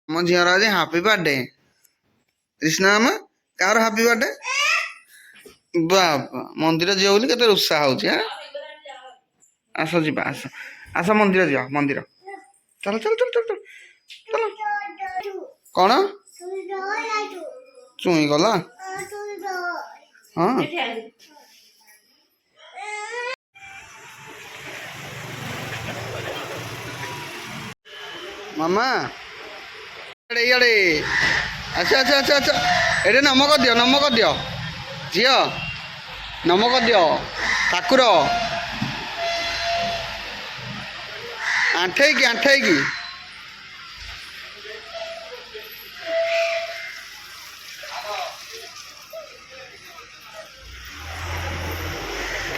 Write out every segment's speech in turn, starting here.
ମୋ ଝିଅର ଆଜି ହାପି ବାର୍ଥଡେ। କ୍ରିଷ୍ଣା ମାମା କାହାର ହାପି ବାର୍ଥଡେ? ବାବା ମନ୍ଦିର ଯିବ ବୋଲି କେତେ ଉତ୍ସାହ ହଉଛି। ଆସ ଯିବା ଆସ ଆସ ମନ୍ଦିର ଯିବା ମନ୍ଦିର। ଚାଲ ଚାଲ ଚାଲ ଚାଲ ଚାଲ କଣ ଚୁଇଁ ଗଲା? ହଁ ମାମା ଇଆଡ଼େ ଆଚ୍ଛା ଆଚ୍ଛା ଆଚ୍ଛା ଆଚ୍ଛା ଏଠି ନମ କରିଦିଅ ଝିଅ ନମ କରିଦିଅ ଠାକୁର ଆଣ୍ଠେଇକି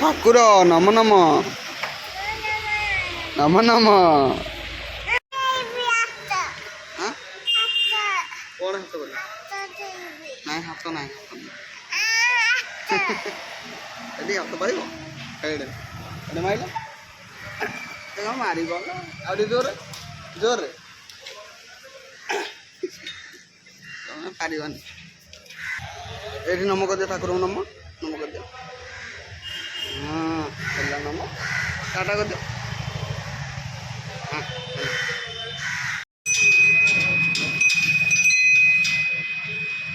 ଠାକୁର ନମ ନମ ନମ ନମ। କଣ ହାତ କଲା? ନାଇଁ ହାତ ନାହିଁ ଏଠି ହାତ ପାଇବ ଏଇଟା ମାଇଲ ମାରିବ ଆଉ ଟିକେ ଜୋରରେ ତମେ ପାରିବନି। ଏଇଠି ନମ କରିଦିଅ ଠାକୁରଙ୍କୁ ନମ କରିଦିଅ। ହଁ ହେଲା ନମ ଟାଟା କରିଦିଅ।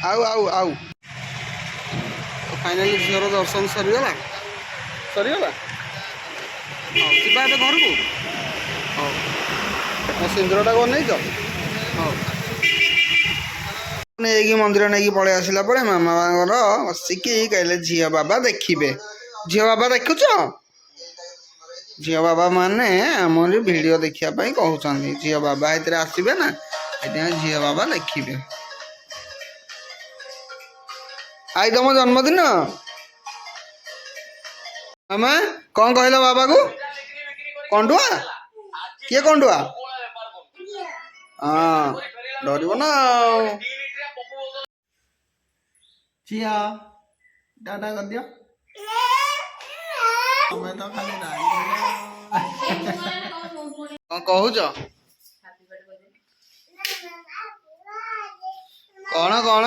ଆଉ ଫାଇନାଲି ଝିଅର ଦର୍ଶନ ସରିଗଲା ହଉ ଯିବା ଏବେ ଘରକୁ। ହଉ ମୋ ସିନ୍ଦୁରଟାକୁ ଅନେଇଛ? ହଉ ନେଇକି ମନ୍ଦିର ନେଇକି ପଳେଇ ଆସିଲା ପରେ ମାମାଙ୍କର ବସିକି କହିଲେ ଝିଅ ବାବା ଦେଖିବେ। ଝିଅ ବାବା ଦେଖୁଛ? ଝିଅ ବାବା ମାନେ ଆମର ଭିଡ଼ିଓ ଦେଖିବା ପାଇଁ କହୁଛନ୍ତି। ଝିଅ ବାବା ଏଥିରେ ଆସିବେ ନା ସେଥିପାଇଁ ଝିଅ ବାବା ଦେଖିବେ। ଆଇ ତମ ଜନ୍ମଦିନ ମାମା କଣ କହିଲ ବାବାକୁ? କଣ୍ଡୁଆ? କିଏ କଣ୍ଡୁଆ? ହଁ ଡରିବ ନା ଆଉ। ଝିଅ ଟାଟା କରିଦିଅ। ତମେ ତ ଖାଲି କଣ କହୁଛ? କଣ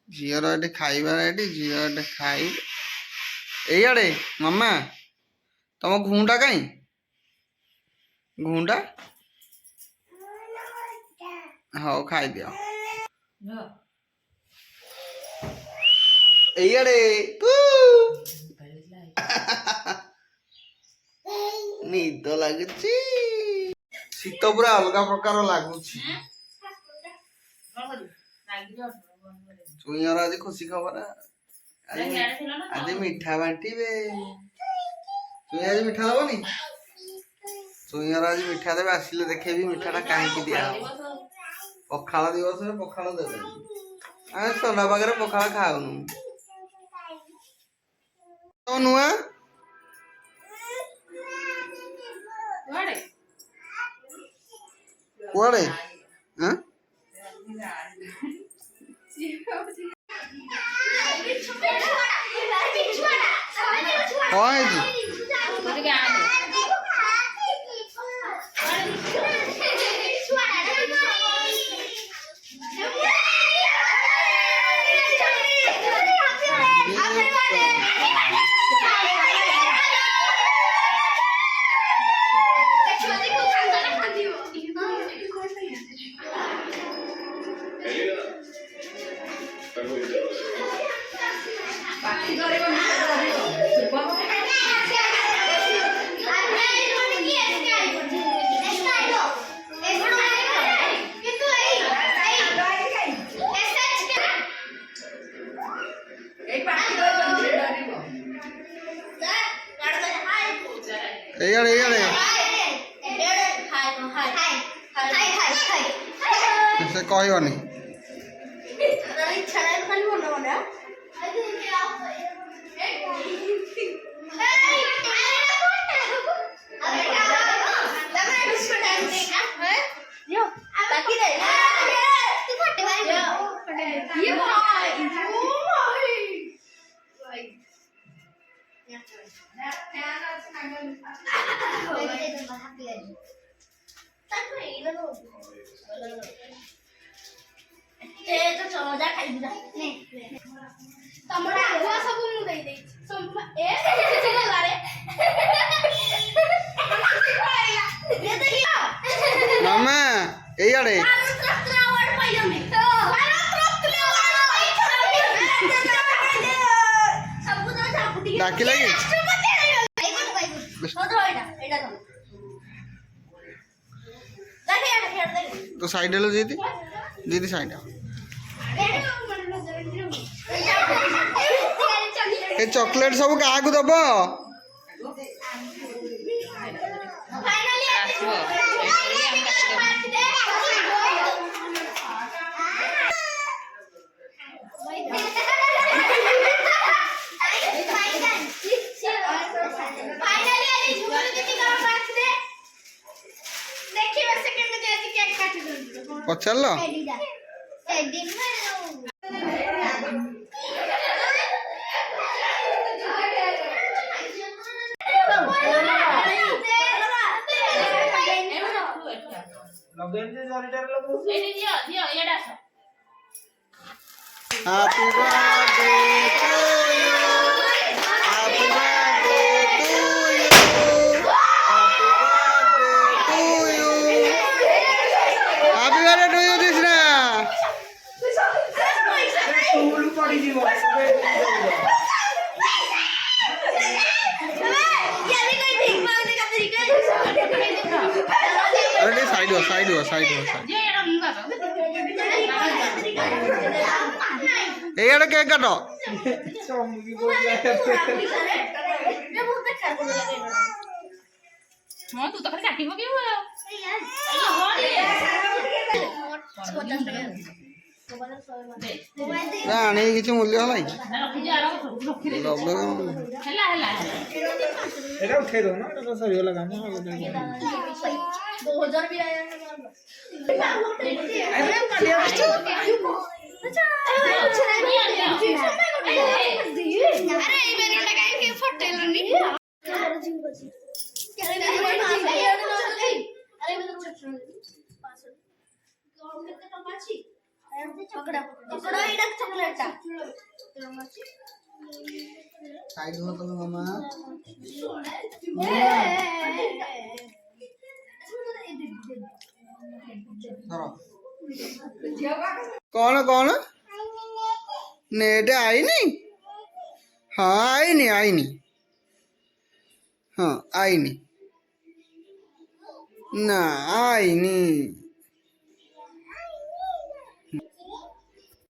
ଝିଅର ଏଠି ଖାଇବା ଏଠି ଝିଅ ଏଠି ଖାଇବ। ଏଇଆଡେ ମାମା ତମ ଘୁଁଟା କାଇଁ ଘୁଁଟା? ହଉ ଖାଇଦିଅ। ଏଇଆଡେ ନିଦ ଲାଗୁଛି। ଶୀତ ପୁରା ଅଲଗା ପ୍ରକାର ଲାଗୁଛି। ଚୁଇଁର ଆଜି ଖୁସି ଖବର ଆଜି ମିଠା ବାଣ୍ଟିବେ। ଚୁଇଁ ଆଜି ମିଠା ଦବନି? ଚୁଇଁର ଆଜି ମିଠା ଦେବେ। ଆସିଲେ ଦେଖେଇବି ମିଠାଟା କାହିଁକି ଦିଆହବ। ପଖାଳ ଦିବସରେ ପଖାଳ ଦେବେ। ଆମେ ଥଣ୍ଡା ପାଗରେ ପଖାଳ ଖାଉନୁ। ନୂଆ କୁଆଡେ କଣ ହେଇଛି? ଏଇଆଡେ ସେ କହିବନି। ତମର ଆଗୁଆ ସବୁ ମୁଁ ଦେଇ ଦେଇଛି ଏ ଗଲାରେ ମାମା ଏଇଆଡେ ଡାକିଲା କି তো সাইড হলো দিদি দিদি সাইড ଏ ଚକୋଲେଟ ସବୁ କାହାକୁ ଦବ? ପଚାରିଲ? Happy birthday to you. Happy birthday to you. Happy birthday to you. Happy birthday to you, Krishna. अरे साइड हो साइड हो साइड हो साइड एड़ा केक काटो हां तू तो खाली काटी पकेबो राणी किछ मूल्य हलाई हेला हेला एटा उठे दो ना एटा तो सरी वाला काम है 2000 भी आया साइड हो तो मामा कौन कौन नेट आई नहीं? हाँ आई नहीं आई नहीं हाँ आई नहीं ना आई नहीं